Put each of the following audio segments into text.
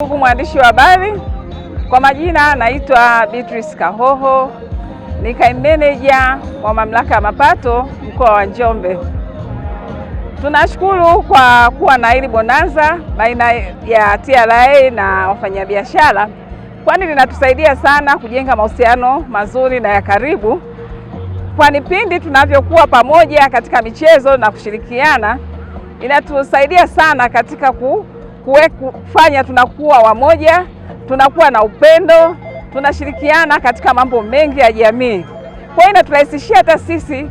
Ndugu mwandishi wa habari, kwa majina naitwa Beatrice Kahoho, ni kaimu manager wa mamlaka ya mapato mkoa wa Njombe. Tunashukuru kwa kuwa na hili bonanza baina ya TRA na wafanyabiashara, kwani linatusaidia sana kujenga mahusiano mazuri na ya karibu, kwani pindi tunavyokuwa pamoja katika michezo na kushirikiana inatusaidia sana katika kufanya tunakuwa wamoja, tunakuwa na upendo, tunashirikiana katika mambo mengi ya jamii. Kwa hiyo inaturahisishia hata sisi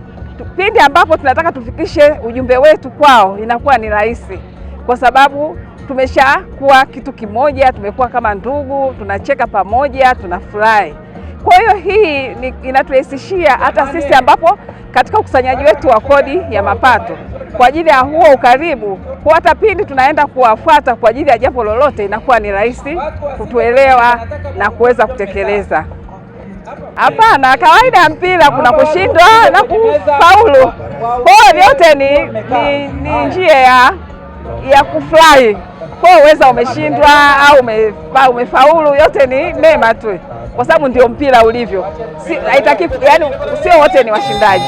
pindi ambapo tunataka tufikishe ujumbe wetu kwao, inakuwa ni rahisi kwa sababu tumeshakuwa kitu kimoja, tumekuwa kama ndugu, tunacheka pamoja, tunafurahi. Kwa hiyo hii inaturahisishia hata sisi ambapo katika ukusanyaji wetu wa kodi ya mapato kwa ajili ya huo ukaribu, kwa hata pindi tunaenda kuwafuata kwa ajili ya jambo lolote, inakuwa ni rahisi kutuelewa na kuweza kutekeleza. Hapana, kawaida ya mpira kuna kushindwa na kufaulu. Kwa hiyo vyote ni njia ya kufurahi. Kwa hiyo uweza umeshindwa au umefaulu, yote ni mema tu, kwa sababu ndio mpira ulivyo. Haitaki, yani sio wote ni washindaji.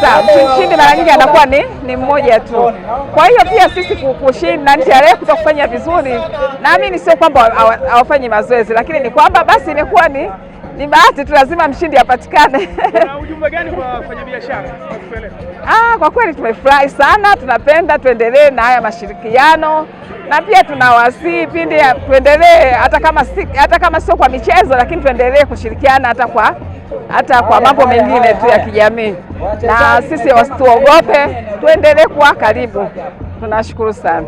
Sawa, mshindi mara nyingi anakuwa ni mmoja tu. Kwa hiyo pia sisi kushinda na TRA kutokufanya vizuri, naamini sio kwamba hawafanyi mazoezi, lakini ni kwamba basi imekuwa ni bahati tu, lazima mshindi apatikane. Kuna ujumbe gani kwa wafanyabiashara? Kwa kweli tumefurahi sana, tunapenda tuendelee na haya mashirikiano, na pia tunawasihi pindi tuendelee hata kama sio kwa michezo, lakini tuendelee kushirikiana hata kwa mambo mengine tu ya kijamii, na sisi wasituogope, tuendelee kuwa karibu. Tunashukuru sana.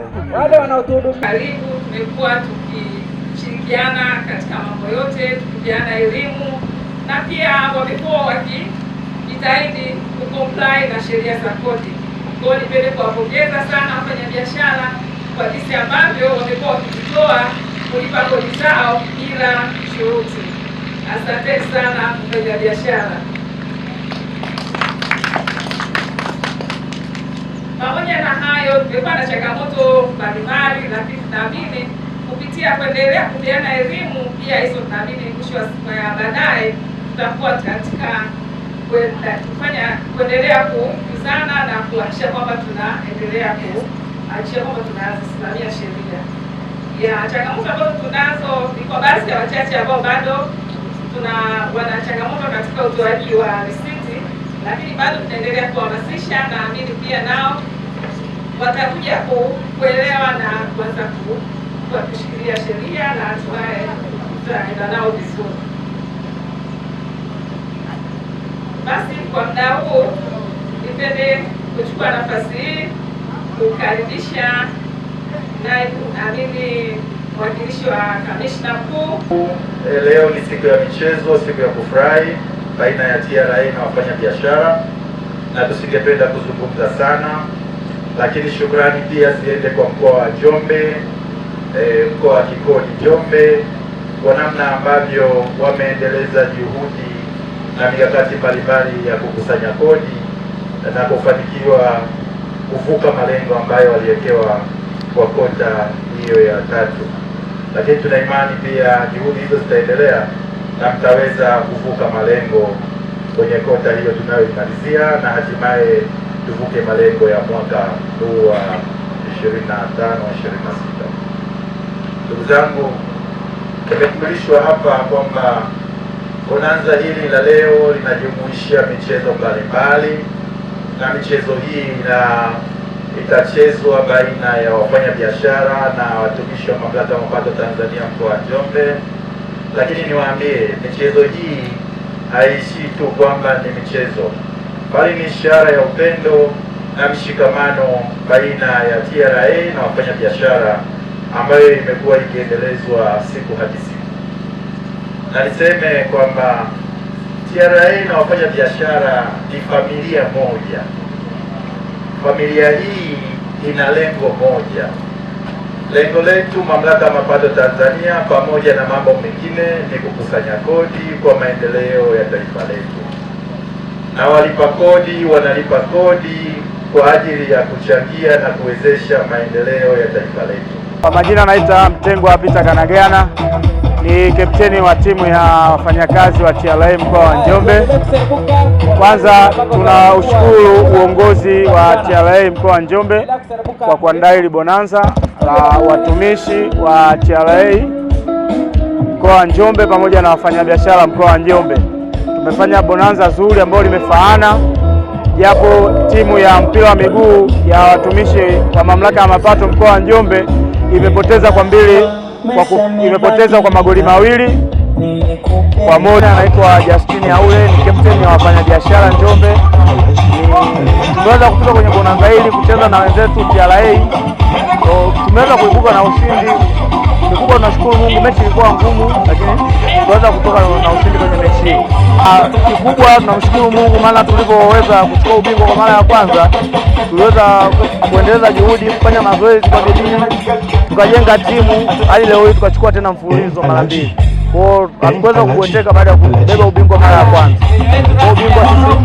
Karibu, tumekuwa tukishirikiana katika mambo yote, tukipeana elimu, na pia wamekuwa wakijitahidi kucomply na sheria za kodi. Kwa hiyo nipende kuwapongeza sana wafanyabiashara kwa jinsi ambavyo wamekuwa wakijitoa kulipa kodi zao bila shuruti. Asante sana wafanyabiashara. Pamoja na hayo, tumekuwa na changamoto mbalimbali, lakini tunaamini kupitia kuendelea kupeana elimu pia hizo, tunaamini mwisho wa siku ya baadaye tutakuwa katika kuendelea kukuzana na kuhakikisha kwamba tunaendelea kuhakikisha kwamba tunasimamia sheria. Changamoto ambazo tunazo ni kwa baadhi ya wachache ambao bado wana changamoto katika utoaji wa risiti, lakini bado tunaendelea kuhamasisha. Naamini pia nao watakuja kuelewa na kuanza kushikilia sheria na hatimaye tutaenda nao vizuri. Basi kwa muda huu nipende kuchukua nafasi hii kukaribisha naibu amini mwakilishi wa kamishna mkuu. Leo ni siku ya michezo, siku ya kufurahi baina ya TRA na wafanyabiashara, na tusingependa kuzungumza sana, lakini shukrani pia ziende kwa mkoa wa Njombe, mkoa wa kikodi Njombe, kwa namna ambavyo wameendeleza juhudi na mikakati mbalimbali ya kukusanya kodi na kufanikiwa kuvuka malengo ambayo waliwekewa kwa kota hiyo ya 3. Lakini tuna imani pia juhudi hizo zitaendelea na mtaweza kuvuka malengo kwenye kota hiyo tunayoimalizia, na hatimaye tuvuke malengo ya mwaka huu wa 25-26. Ndugu zangu, imekamilishwa hapa kwamba bonanza hili la leo linajumuisha michezo mbalimbali, na michezo hii itachezwa baina ya wafanyabiashara na watumishi wa mamlaka ya mapato Tanzania mkoa wa Njombe. Lakini niwaambie, michezo hii haishii tu kwamba ni michezo, bali ni ishara ya upendo na mshikamano baina ya TRA na wafanyabiashara ambayo imekuwa ikiendelezwa siku hadi siku. Na niseme kwamba TRA na wafanyabiashara ni familia moja. Familia hii ina lengo moja. Lengo letu mamlaka ya mapato Tanzania, pamoja na mambo mengine, ni kukusanya kodi kwa maendeleo ya taifa letu, na walipa kodi wanalipa kodi kwa ajili ya kuchangia na kuwezesha maendeleo ya taifa letu. Kwa majina naita Mtengwa Peter Kanageana, ni kapteni wa timu ya wafanyakazi wa TRA mkoa wa Njombe. Kwanza tunaushukuru uongozi wa TRA mkoa wa Njombe kwa kuandaa hili bonanza la watumishi wa TRA mkoa wa Njombe pamoja na wafanyabiashara mkoa wa Njombe. Tumefanya bonanza zuri ambalo limefaana, japo timu ya mpira wa miguu ya watumishi wa mamlaka ya mapato mkoa wa Njombe imepoteza kwa magoli 2 kwa moja. Anaitwa Justin Aule, ni captain ya wafanyabiashara Njombe. Tumeweza kufika kwenye bonanza hili kucheza na wenzetu TRA. Tumeweza kuibuka na ushindi mkubwa. Tunashukuru Mungu, mechi ilikuwa ngumu lakini tunaweza kutoka na ushindi kwenye mechi hii. Kikubwa tunamshukuru Mungu, maana tulipoweza kuchukua ubingwa kwa mara ya kwanza tuliweza kuendeleza juhudi, kufanya mazoezi kwa bidii, tukajenga timu hadi leo hii tukachukua tena mfululizo mara 2. Kwa hiyo hatuweza kugonteka baada ya kubeba ubingwa mara ya kwanza. Kwa ubingwa sisi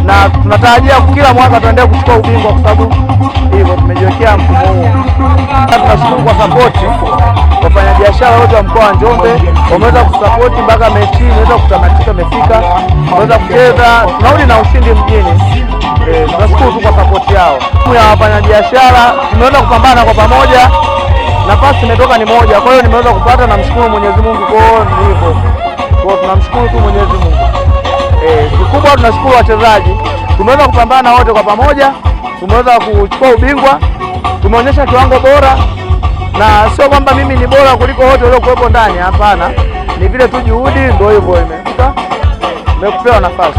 na tunatarajia kila mwaka tuendelee kuchukua ubingwa, kwa sababu hivyo tumejiwekea mfumo huu. Tunashukuru kwa support wafanyabiashara wote wa mkoa wa Njombe, wameweza kusupport mpaka mechi imeweza kutamatika, imefika, tunaweza kucheza, tunarudi na ushindi mjini. Tunashukuru tu kwa support yao. Timu ya wafanyabiashara tumeweza kupambana kwa pamoja, nafasi imetoka ni moja, kwa hiyo nimeweza kupata, na mshukuru Mwenyezi Mungu kwa hivyo. Kwa tunamshukuru tu Mwenyezi Mungu. Kikubwa tunashukuru wachezaji, tumeweza kupambana wote kwa pamoja, tumeweza kuchukua ubingwa, tumeonyesha kiwango bora, na sio kwamba mimi ni bora kuliko wote waliokuwepo ndani, hapana, ni vile tu juhudi ndio hivyo imekupewa nafasi.